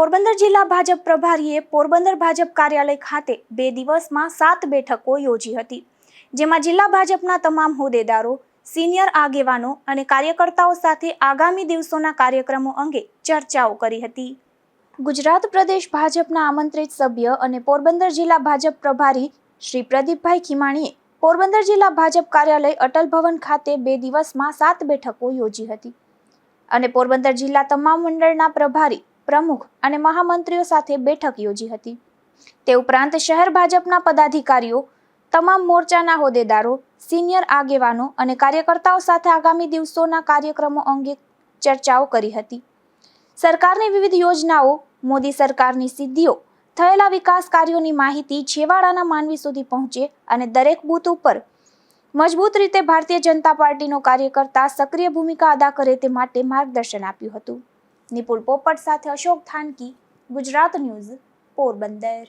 પોરબંદર જિલ્લા ભાજપ પ્રભારીએ પોરબંદર ભાજપ કાર્યાલય ખાતે 2 દિવસમાં 7 બેઠકો યોજી હતી, જેમાં જિલ્લા ભાજપના તમામ હોદ્દેદારો, સિનિયર આગેવાનો અને કાર્યકર્તાઓ સાથે આગામી દિવસોના કાર્યક્રમો અંગે ચર્ચાઓ કરી હતી. ગુજરાત પ્રદેશ ભાજપના આમંત્રિત સભ્ય અને પોરબંદર જિલ્લા ભાજપ પ્રભારી શ્રી પ્રદીપભાઈ ખીમાણીએ પોરબંદર જિલ્લા ભાજપ કાર્યાલય અટલ ભવન ખાતે 2 દિવસમાં 7 બેઠકો યોજી હતી અને પોરબંદર જિલ્લા તમામ મંડળના પ્રભારી, પ્રમુખ અને મહામંત્રીઓ સાથે બેઠક યોજી હતી. તે ઉપરાંત શહેર ભાજપના પદાધિકારીઓ, તમામ મોરચાના હોદ્દેદારો, સિનિયર આગેવાનો અને કાર્યકર્તાઓ સાથે આગામી દિવસોના કાર્યક્રમો અંગે ચર્ચાઓ કરી હતી. સરકારની વિવિધ યોજનાઓ, મોદી સરકારની સિદ્ધિઓ, થયેલા વિકાસ કાર્યોની માહિતી છેવાડાના માનવી સુધી પહોંચે અને દરેક બૂથ ઉપર મજબૂત રીતે ભારતીય જનતા પાર્ટીનો કાર્યકર્તા સક્રિય ભૂમિકા અદા કરે તે માટે માર્ગદર્શન આપ્યું હતું. નિપુલ પોપટ સાથે અશોક થાનકી, ગુજરાત ન્યૂઝ, પોરબંદર.